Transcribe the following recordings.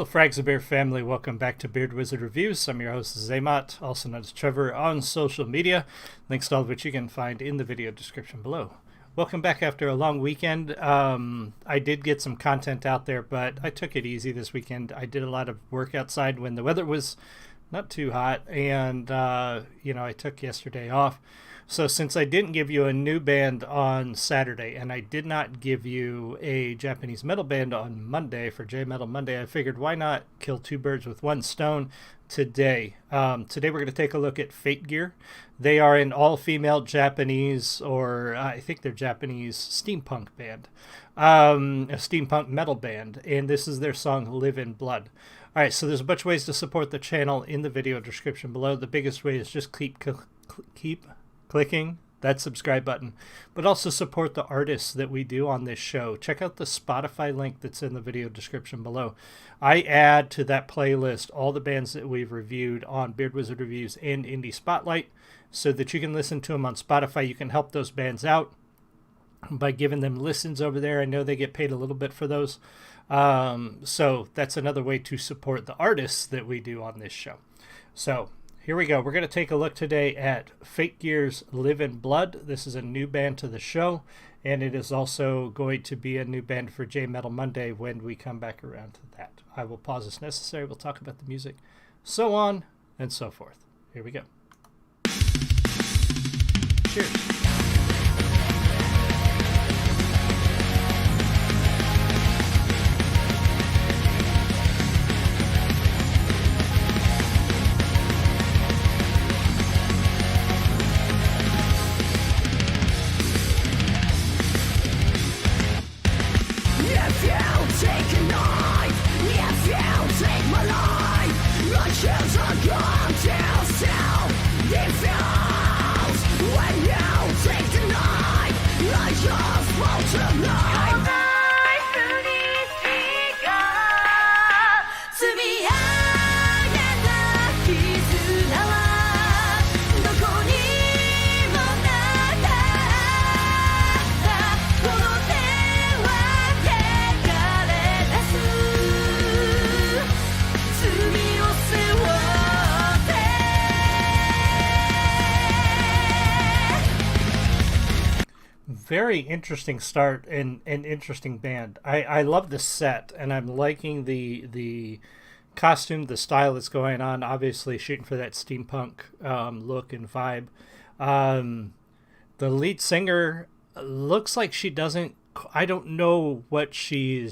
Hello, Frags of Beer family. Welcome back to Beard Wizard Reviews. I'm your host, Zaymot, also known as Trevor, on social media. Links to all of which you can find in the video description below. Welcome back after a long weekend. I did get some content out there, but I took it easy this weekend. I did a lot of work outside when the weather was not too hot, and, I took yesterday off. So since I didn't give you a new band on Saturday, and I did not give you a Japanese metal band on Monday for J-Metal Monday, I figured why not kill two birds with one stone today. Today we're going to take a look at Fate Gear. They are an all-female Japanese, or I think they're Japanese steampunk band, a steampunk metal band, and this is their song Live in Blood. All right, so there's a bunch of ways to support the channel in the video description below. The biggest way is just keep clicking that subscribe button, but also support the artists that we do on this show. Check out the Spotify link that's in the video description below. I add to that playlist all the bands that we've reviewed on Beard Wizard Reviews and Indie Spotlight so that you can listen to them on Spotify. You can help those bands out by giving them listens over there. I know they get paid a little bit for those. So that's another way to support the artists that we do on this show. So here we go. We're going to take a look today at Fate Gear's Live in Blood. This is a new band to the show, and it is also going to be a new band for J-Metal Monday when we come back around to that. I will pause as necessary. We'll talk about the music, so on and so forth. Here we go. Cheers. Very interesting start and an interesting band. I love the set, and I'm liking the costume, the style that's going on. Obviously shooting for that steampunk look and vibe. The lead singer looks like she doesn't, I don't know what if she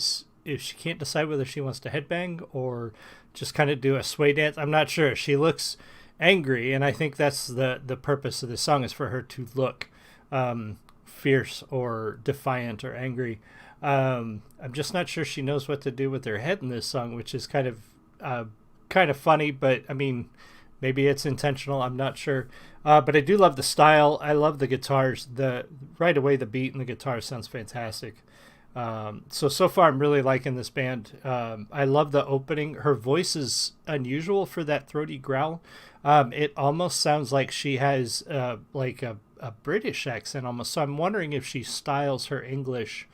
can't decide whether she wants to headbang or just kind of do a sway dance. I'm not sure. She looks angry, and I think that's the purpose of the song, is for her to look fierce or defiant or angry. I'm just not sure she knows what to do with her head in this song, which is kind of funny, but I mean, maybe it's intentional. I'm not sure. But I do love the style. I love the guitars. Right away, the beat and the guitar sounds fantastic. So far I'm really liking this band. I love the opening. Her voice is unusual for that throaty growl. It almost sounds like she has like a British accent almost. So I'm wondering if she styles her English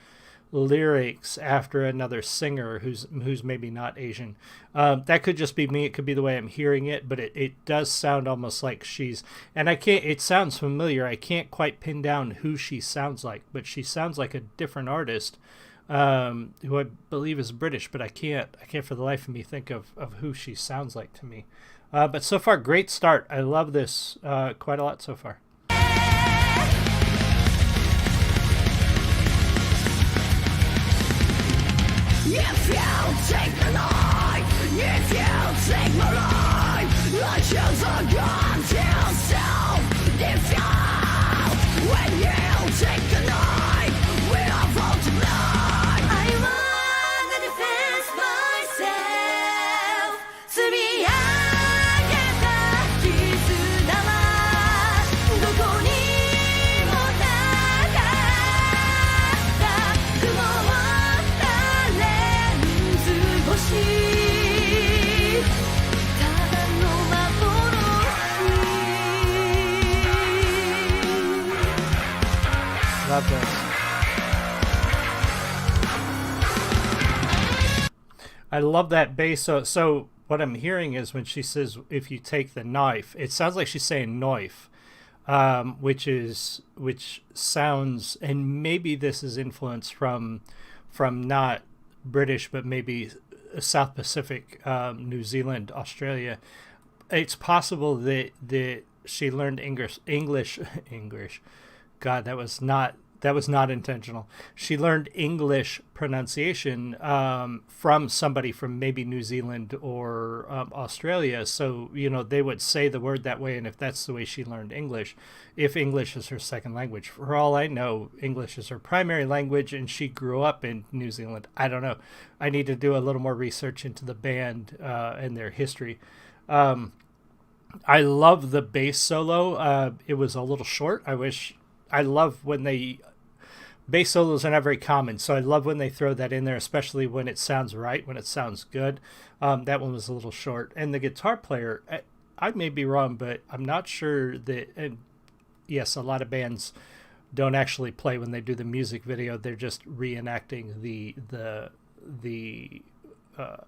lyrics after another singer who's maybe not Asian. That could just be me. It could be the way I'm hearing it, but it does sound almost like and it sounds familiar. I can't quite pin down who she sounds like, but she sounds like a different artist who I believe is British, but I can't for the life of me think of who she sounds like to me. But so far, great start. I love this quite a lot so far. If you take my life, if you take my life, I choose a gun to self-defeat. When you take the knife, we are both to die. I wanna defend myself. 積み上げた絆はどこにもなかった雲をLove this. I love that bass. So what I'm hearing is when she says, if you take the knife, it sounds like she's saying knife, which sounds, and maybe this is influenced from not British, but maybe South Pacific, New Zealand, Australia. It's possible that she learned English. God, that was not intentional. She learned English pronunciation from somebody from maybe New Zealand or Australia. So, they would say the word that way, and if that's the way she learned English, if English is her second language. For all I know, English is her primary language, and she grew up in New Zealand. I don't know. I need to do a little more research into the band and their history. I love the bass solo. It was a little short. I love when bass solos are not very common, so I love when they throw that in there, especially when it sounds right, when it sounds good. That one was a little short. And the guitar player, I may be wrong, but I'm not sure that, and yes, a lot of bands don't actually play when they do the music video. They're just reenacting the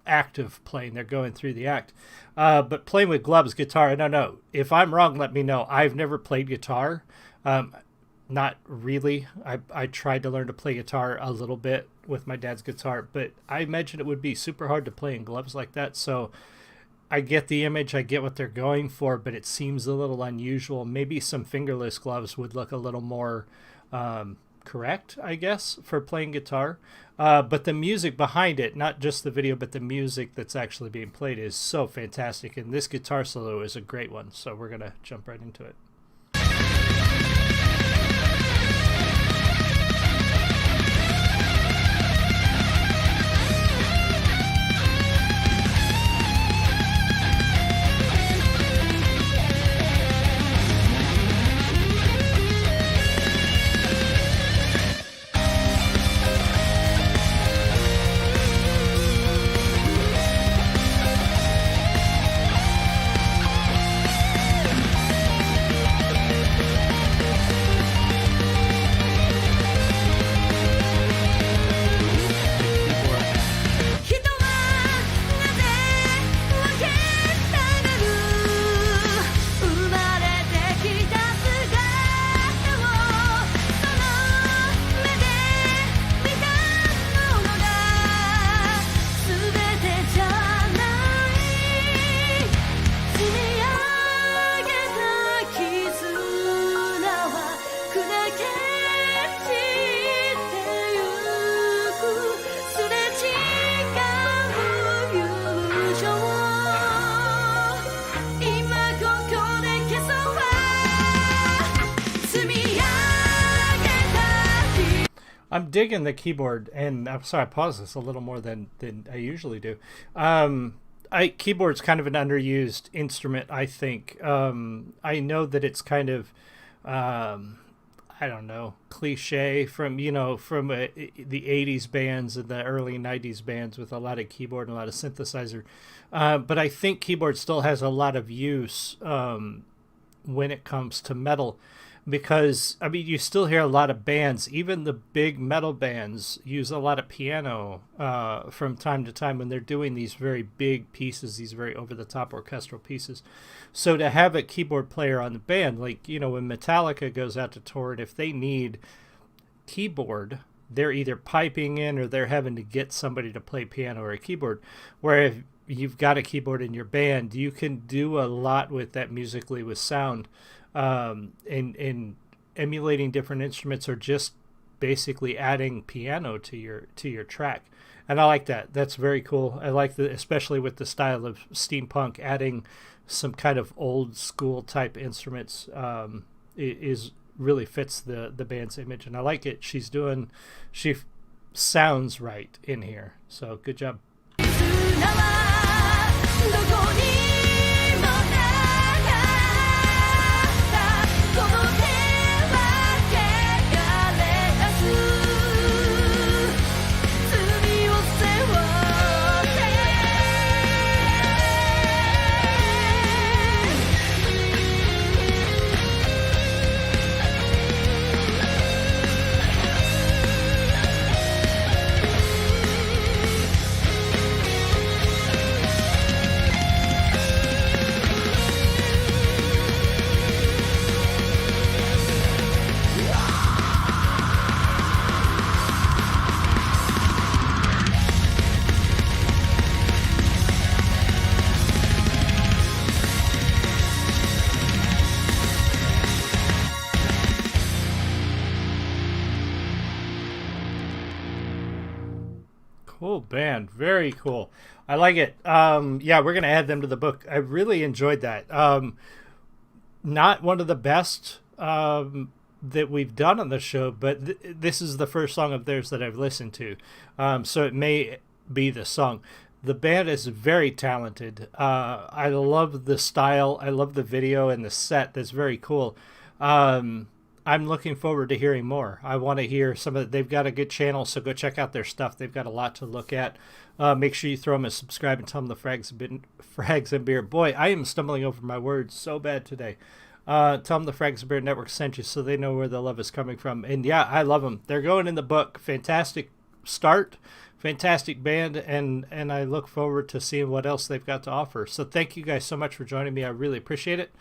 act of playing. They're going through the act. But playing with gloves, guitar, I don't know. If I'm wrong, let me know. I've never played guitar. Not really. I tried to learn to play guitar a little bit with my dad's guitar, but I imagine it would be super hard to play in gloves like that. So I get the image, I get what they're going for, but it seems a little unusual. Maybe some fingerless gloves would look a little more correct, I guess, for playing guitar. But the music behind it, not just the video, but the music that's actually being played is so fantastic. And this guitar solo is a great one. So we're going to jump right into it. I'm digging the keyboard, and I'm sorry I paused this a little more than I usually do. Keyboard's kind of an underused instrument, I think. I know that it's kind of, I don't know, cliche from the 80s bands and the early 90s bands with a lot of keyboard and a lot of synthesizer. But I think keyboard still has a lot of use when it comes to metal. Because, you still hear a lot of bands, even the big metal bands, use a lot of piano from time to time when they're doing these very big pieces, these very over-the-top orchestral pieces. So to have a keyboard player on the band, like, when Metallica goes out to tour, and if they need keyboard, they're either piping in or they're having to get somebody to play piano or a keyboard. Where if you've got a keyboard in your band, you can do a lot with that musically with sound. In emulating different instruments or just basically adding piano to your track. And I like that. That's very cool. I like that, especially with the style of steampunk, adding some kind of old school type instruments is really fits the band's image. And I like it. She sounds right in here. So good job. Cool band. Very cool. I like it. Yeah, we're going to add them to the book. I really enjoyed that. Not one of the best that we've done on the show, but this is the first song of theirs that I've listened to. So it may be the song. The band is very talented. I love the style. I love the video and the set. That's very cool. I'm looking forward to hearing more. I want to hear some of it. They've got a good channel, so go check out their stuff. They've got a lot to look at. Make sure you throw them a subscribe and tell them the Frags and Beer. Boy, I am stumbling over my words so bad today. Tell them the Frags and Beer Network sent you so they know where the love is coming from. And yeah, I love them. They're going in the book. Fantastic start. Fantastic band, and I look forward to seeing what else they've got to offer. So thank you guys so much for joining me. I really appreciate it.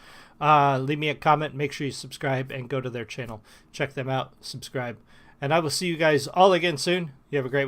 Leave me a comment. Make sure you subscribe and go to their channel. Check them out. Subscribe. And I will see you guys all again soon. You have a great